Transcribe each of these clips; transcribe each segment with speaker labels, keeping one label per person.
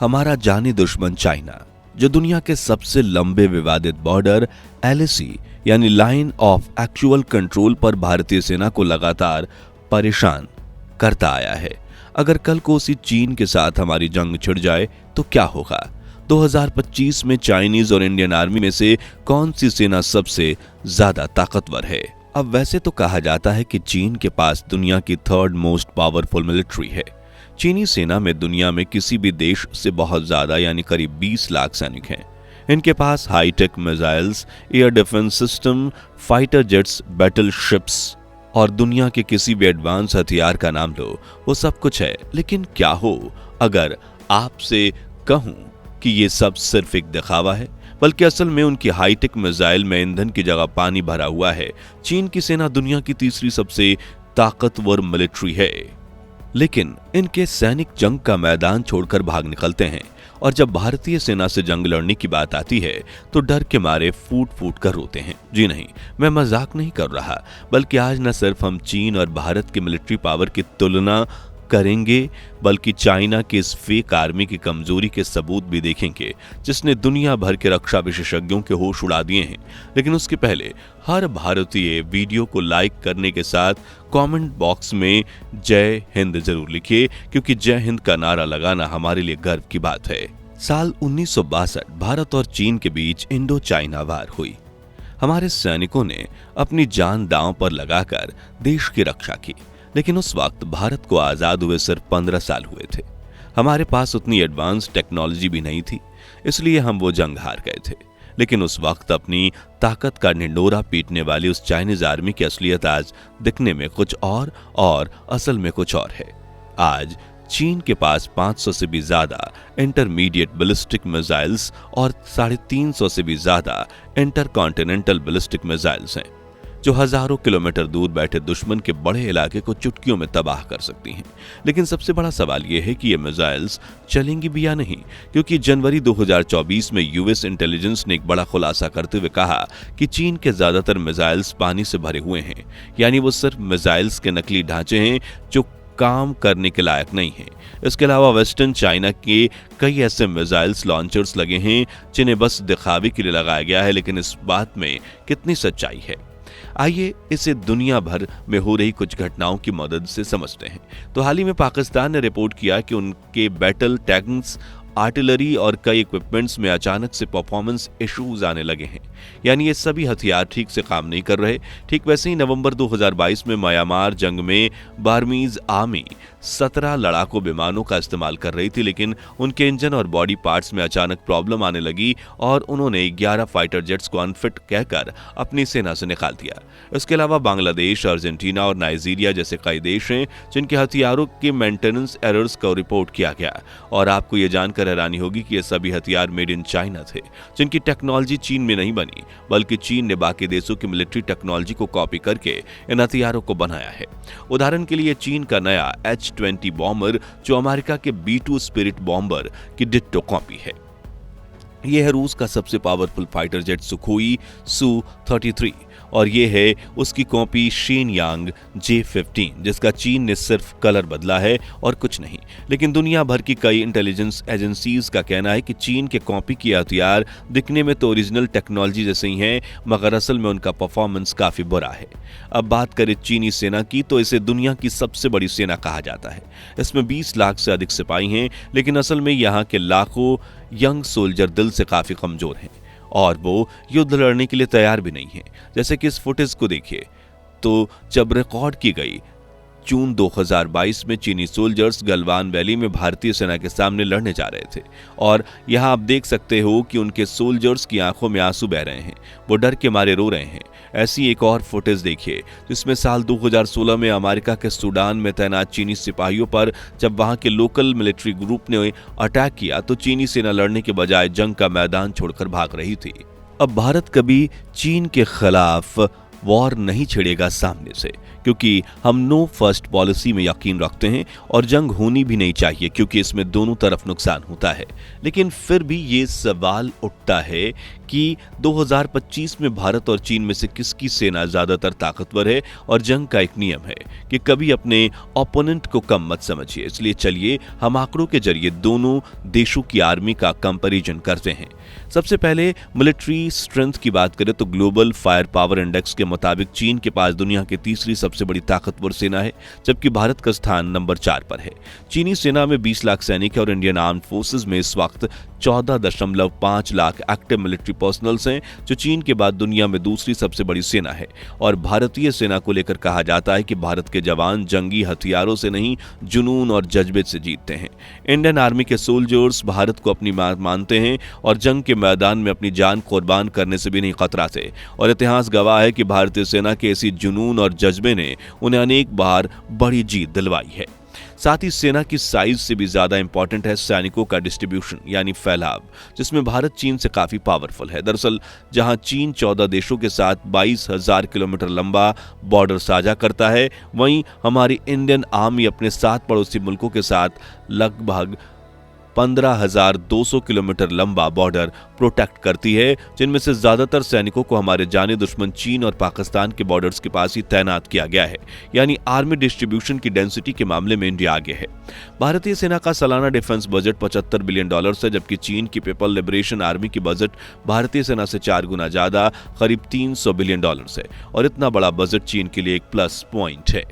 Speaker 1: हमारा जानी दुश्मन चाइना, जो दुनिया के सबसे लंबे विवादित बॉर्डर एलएसी यानी लाइन ऑफ एक्चुअल कंट्रोल पर भारतीय सेना को लगातार परेशान करता आया है। अगर कल को उसी चीन के साथ हमारी जंग छिड़ जाए तो क्या होगा? 2025 में चाइनीज और इंडियन आर्मी में से कौन सी सेना सबसे ज्यादा ताकतवर है? अब वैसे तो कहा जाता है कि चीन के पास दुनिया की थर्ड मोस्ट पावरफुल मिलिट्री है। चीनी सेना में दुनिया में किसी भी देश से बहुत ज्यादा यानी करीब 20 लाख सैनिक हैं। इनके पास high tech missiles, air defence system, fighter jets, battleships और दुनिया के किसी भी एडवांस हथियार का नाम लो, वो सब कुछ है। लेकिन क्या हो अगर आपसे कहूं कि ये सब सिर्फ एक दिखावा है, बल्कि असल में उनकी हाईटेक मिसाइल में ईंधन की जगह पानी भरा हुआ है। चीन की सेना दुनिया की तीसरी सबसे ताकतवर मिलिट्री है, लेकिन इनके सैनिक जंग का मैदान छोड़कर भाग निकलते हैं और जब भारतीय सेना से जंग लड़ने की बात आती है तो डर के मारे फूट फूट कर रोते हैं। जी नहीं, मैं मजाक नहीं कर रहा, बल्कि आज न सिर्फ हम चीन और भारत की मिलिट्री पावर की तुलना करेंगे, बल्कि चाइना की इस फेक आर्मी की कमजोरी के सबूत भी देखेंगे, जिसने दुनिया भर के रक्षा विशेषज्ञों के होश उड़ा दिए हैं। लेकिन उसके पहले हर भारतीय वीडियो को लाइक करने के साथ कमेंट बॉक्स में जय हिंद जरूर लिखिए, क्योंकि जय हिंद का नारा लगाना हमारे लिए गर्व की बात है। साल 1962 भारत और चीन के बीच इंडो चाइना वार हुई। हमारे सैनिकों ने अपनी जान दांव पर लगाकर देश की रक्षा की, लेकिन उस वक्त भारत को आजाद हुए सिर्फ 15 साल हुए थे। हमारे पास उतनी एडवांस टेक्नोलॉजी भी नहीं थी, इसलिए हम वो जंग हार गए थे। लेकिन उस वक्त अपनी ताकत का ढिंढोरा पीटने वाली उस चाइनीज आर्मी की असलियत आज दिखने में कुछ और असल में कुछ और है। आज चीन के पास 500 से भी ज्यादा इंटरमीडिएट बैलिस्टिक मिसाइल्स और 350 से भी ज्यादा इंटरकॉन्टिनेंटल बैलिस्टिक मिसाइल्स हैं, जो हजारों किलोमीटर दूर बैठे दुश्मन के बड़े इलाके को चुटकियों में तबाह कर सकती हैं। लेकिन सबसे बड़ा सवाल यह है कि ये मिसाइल्स चलेंगी भी या नहीं, क्योंकि जनवरी 2024 में यूएस इंटेलिजेंस ने एक बड़ा खुलासा करते हुए कहा कि चीन के ज्यादातर मिसाइल्स पानी से भरे हुए हैं, यानी वो सिर्फ मिसाइल्स के नकली ढांचे हैं जो काम करने के लायक नहीं है। इसके अलावा वेस्टर्न चाइना के कई ऐसे मिसाइल्स लॉन्चर्स लगे हैं जिन्हें बस दिखावे के लिए लगाया गया है, लेकिन इस बात में कितनी सच्चाई है, आइए इसे दुनिया भर में हो रही कुछ घटनाओं की मदद से समझते हैं। तो हाल ही में पाकिस्तान ने रिपोर्ट किया कि उनके बैटल टैंक्स, आर्टिलरी और कई इक्विपमेंट्स में अचानक से परफॉर्मेंस इश्यूज आने लगे हैं, यानी ये सभी हथियार ठीक से काम नहीं कर रहे। ठीक वैसे ही नवंबर 2022 में म्यांमार जंग में बर्मीज आर्मी 17 लड़ाकू विमानों का इस्तेमाल कर रही थी, लेकिन उनके इंजन और बॉडी पार्ट्स में अचानक प्रॉब्लम आने लगी और उन्होंने 11 फाइटर जेट्स को अनफिट कहकर अपनी सेना से निकाल दिया। इसके अलावा बांग्लादेश, अर्जेंटीना और नाइजीरिया जैसे कई देश हैं जिनके हथियारों के मेंटेनेंस एरर्स को रिपोर्ट किया गया, और आपको ये जानकर हैरानी होगी कि ये सभी हथियार मेड इन चाइना थे, जिनकी टेक्नोलॉजी चीन में नहीं बनी, बल्कि चीन ने बाकी देशों की मिलिट्री टेक्नोलॉजी को कॉपी करके इन हथियारों को बनाया है। उदाहरण के लिए चीन का नया H-20 बॉम्बर, जो अमेरिका के B-2 स्पिरिट बॉम्बर की डिट्टो कॉपी है। यह है रूस का सबसे powerful fighter jet Sukhoi Su-33, और यह है उसकी कॉपी शेनयांग J-15, जिसका चीन ने सिर्फ कलर बदला है और कुछ नहीं। लेकिन दुनिया भर की कई इंटेलिजेंस एजेंसीज का कहना है कि चीन के कॉपी किए हथियार दिखने में तो ओरिजिनल टेक्नोलॉजी जैसे ही हैं, मगर असल में उनका परफॉर्मेंस काफी बुरा है। अब बात करें चीनी सेना की, तो इसे दुनिया की सबसे बड़ी सेना कहा जाता है। इसमें 20 लाख से अधिक सिपाही हैं, लेकिन असल में यहाँ के लाखों यंग सोल्जर दिल से काफी कमजोर हैं और वो युद्ध लड़ने के लिए तैयार भी नहीं है। जैसे कि इस फुटेज को देखिए, तो जब रिकॉर्ड की गई जून 2022 में चीनी सोल्जर्स गलवान वैली में भारतीय सेना के सामने लड़ने जा रहे थे, और यहां आप देख सकते हो कि उनके सोल्जर्स की आंखों में आंसू बह रहे हैं, वो डर के मारे रो रहे हैं। ऐसी एक और फुटेज देखिए जिसमें साल 2016 में अमेरिका के सूडान में तैनात चीनी सिपाहियों पर जब वहां के लोकल मिलिट्री ग्रुप ने अटैक किया तो चीनी सेना लड़ने के बजाय जंग का मैदान छोड़कर भाग रही थी। अब भारत कभी चीन के खिलाफ वॉर नहीं छिड़ेगा सामने से, क्योंकि हम नो फर्स्ट पॉलिसी में यकीन रखते हैं और जंग होनी भी नहीं चाहिए क्योंकि इसमें दोनों तरफ नुकसान होता है। लेकिन फिर भी ये सवाल उठता है कि 2025 में भारत और चीन में से किसकी सेना ज्यादातर ताकतवर है, और जंग का एक नियम है कि कभी अपने ओपोनेंट को कम मत समझिए। इसलिए चलिए हम आंकड़ों के जरिए दोनों देशों की आर्मी का कंपैरिजन करते हैं। सबसे पहले मिलिट्री स्ट्रेंथ की बात करें तो ग्लोबल फायर पावर इंडेक्स के मुताबिक चीन के पास दुनिया की तीसरी सबसे बड़ी ताकतवर सेना है, जबकि भारत का स्थान नंबर 4 पर है। चीनी सेना में 20 लाख सैनिक है और इंडियन आर्म्ड फोर्सेस में इस वक्त 14.5 लाख एक्टिव मिलिट्री पर्सनल्स हैं, जो चीन के बाद दुनिया में दूसरी सबसे बड़ी सेना है। और भारतीय सेना को लेकर कहा जाता है कि भारत के जवान जंगी हथियारों से नहीं, जुनून और जज्बे से जीतते हैं। इंडियन आर्मी के सोल्जर्स भारत को अपनी मानते हैं और जंग के मैदान में अपनी जान कुर्बान करने से भी नहीं खतराते। और इतिहास गवाह है कि भारतीय सेना के इसी जुनून और जज्बे ने उन्हें अनेक बार बड़ी जीत दिलवाई है। साथ ही सेना की साइज से भी ज्यादा इंपॉर्टेंट है सैनिकों का डिस्ट्रीब्यूशन यानी फैलाव, जिसमें भारत चीन से काफी पावरफुल है। दरअसल जहां चीन 14 देशों के साथ 22,000 किलोमीटर लंबा बॉर्डर साझा करता है, वहीं हमारी इंडियन आर्मी अपने 7 पड़ोसी मुल्कों के साथ लगभग 15,200 किलोमीटर लंबा बॉर्डर प्रोटेक्ट करती है, जिनमें से ज्यादातर सैनिकों को हमारे जाने दुश्मन चीन और पाकिस्तान के बॉर्डर्स के पास ही तैनात किया गया है। यानी आर्मी डिस्ट्रीब्यूशन की डेंसिटी के मामले में इंडिया आगे है। भारतीय सेना का सालाना डिफेंस बजट $75 बिलियन है, जबकि चीन की पीपल लिबरेशन आर्मी की बजट भारतीय सेना से 4 गुना ज्यादा, करीब $300 बिलियन है। और इतना बड़ा बजट चीन के लिए एक प्लस पॉइंट है।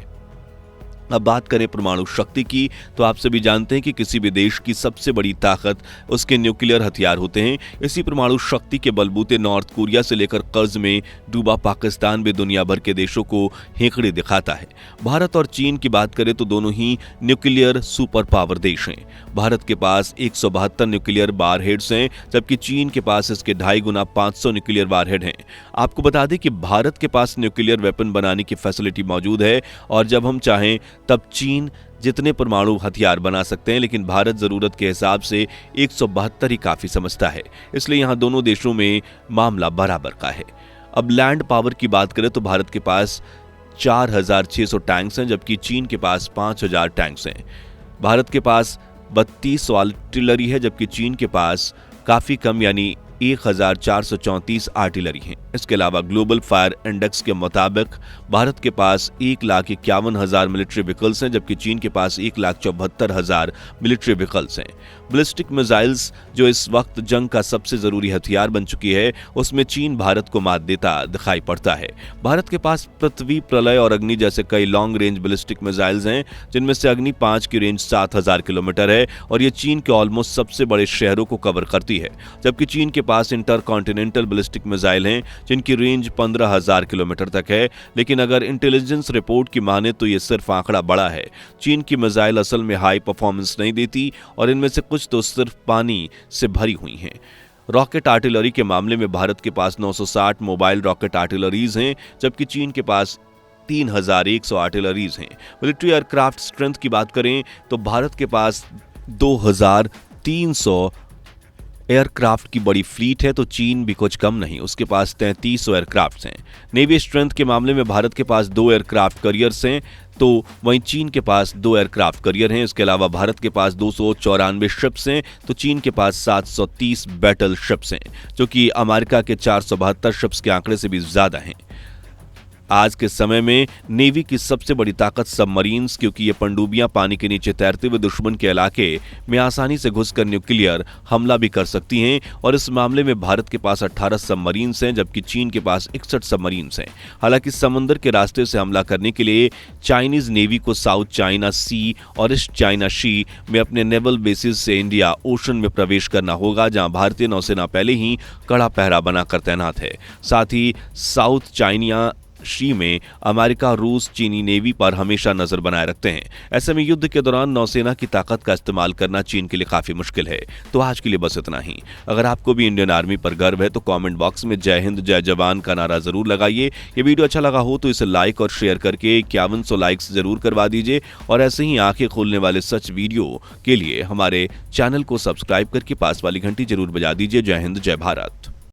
Speaker 1: अब बात करें परमाणु शक्ति की, तो आप सभी जानते हैं कि किसी भी देश की सबसे बड़ी ताकत उसके न्यूक्लियर हथियार होते हैं। इसी परमाणु शक्ति के बलबूते नॉर्थ कोरिया से लेकर कर्ज में डूबा पाकिस्तान भी दुनिया भर के देशों को हेकड़े दिखाता है। भारत और चीन की बात करें तो दोनों ही न्यूक्लियर सुपर पावर देश हैं। भारत के पास 172 न्यूक्लियर वारहेड्स हैं, जबकि चीन के पास इसके 2.5 गुना 500 न्यूक्लियर वारहेड हैं। आपको बता दें कि भारत के पास न्यूक्लियर वेपन बनाने की फैसिलिटी मौजूद है, और जब हम चाहें तब चीन जितने परमाणु हथियार बना सकते हैं, लेकिन भारत जरूरत के हिसाब से 172 ही काफी समझता है। इसलिए यहां दोनों देशों में मामला बराबर का है। अब लैंड पावर की बात करें तो भारत के पास 4,600 टैंक्स हैं, जबकि चीन के पास 5,000 टैंक्स हैं। भारत के पास 3200 आर्टिलरी है, जबकि चीन के पास काफी कम यानी 1,434 आर्टिलरी हैं। इसके अलावा ग्लोबल फायर इंडेक्स के मुताबिक भारत के पास 1,51,000 मिलिट्री व्हीकल्स हैं, जबकि चीन के पास 1,74,000 मिलिट्री व्हीकल्स हैं। बैलिस्टिक मिसाइल्स जो इस वक्त जंग का सबसे जरूरी हथियार बन चुकी है, उसमें चीन भारत को मात देता दिखाई पड़ता है। भारत के पास पृथ्वी, प्रलय और अग्नि जैसे कई लॉन्ग रेंज बैलिस्टिक मिसाइल्स हैं, जिनमें से अग्नि 5 की रेंज 7,000 किलोमीटर है और ये चीन के ऑलमोस्ट सबसे बड़े शहरों को कवर करती है। जबकि चीन के पास इंटरकॉन्टिनेंटल बैलिस्टिक मिसाइल हैं, जिनकी रेंज 15,000 किलोमीटर तक है। लेकिन अगर इंटेलिजेंस रिपोर्ट की माने तो ये सिर्फ आंकड़ा बड़ा है। चीन की मिसाइल असल में हाई परफॉर्मेंस नहीं देती और इनमें से कुछ तो सिर्फ पानी से भरी हुई हैं। रॉकेट आर्टिलरी के मामले में भारत के पास 960 मोबाइल रॉकेट आर्टिलरीज हैं, जबकि चीन के पास 3,100 आर्टिलरीज हैं। मिलिट्री एयरक्राफ्ट स्ट्रेंथ की बात करें तो भारत के पास 2,300 एयरक्राफ्ट की बड़ी फ्लीट है, तो चीन भी कुछ कम नहीं, उसके पास 3,300 एयरक्राफ्ट हैं। नेवी स्ट्रेंथ के मामले में भारत के पास 2 एयरक्राफ्ट कैरियर्स हैं, तो वहीं चीन के पास 2 एयरक्राफ्ट कैरियर हैं। इसके अलावा भारत के पास 294 शिप्स हैं, तो चीन के पास 730 बैटल शिप्स हैं, जो कि अमेरिका के 472 शिप्स के आंकड़े से भी ज्यादा हैं। आज के समय में नेवी की सबसे बड़ी ताकत सबमरीन्स, क्योंकि ये पनडुब्बियां पानी के नीचे तैरते हुए दुश्मन के इलाके में आसानी से घुसकर न्यूक्लियर हमला भी कर सकती हैं। और इस मामले में भारत के पास 18 सबमरीन्स हैं, जबकि चीन के पास 61 सबमरीन्स हैं। हालांकि समुद्र के रास्ते से हमला करने के लिए चाइनीज नेवी को साउथ चाइना सी और ईस्ट चाइना सी में अपने नेवल बेसिस से इंडिया ओशन में प्रवेश करना होगा, जहां भारतीय नौसेना पहले ही कड़ा पहरा बनाकर तैनात है। साथ ही साउथ चाइना शी में अमेरिका, रूस, चीनी नेवी पर हमेशा नजर बनाए रखते हैं। ऐसे में युद्ध के दौरान नौसेना की ताकत का इस्तेमाल करना चीन के लिए काफी मुश्किल है। तो आज के लिए बस इतना ही। अगर आपको भी इंडियन आर्मी पर गर्व है तो कमेंट बॉक्स में जय हिंद जय जवान का नारा जरूर लगाइए। ये वीडियो अच्छा लगा हो तो इसे लाइक और शेयर करके 5100 लाइक्स जरूर करवा दीजिए। और ऐसे ही आंखें खोलने वाले सच वीडियो के लिए हमारे चैनल को सब्सक्राइब करके पास वाली घंटी जरूर बजा दीजिए। जय हिंद जय भारत।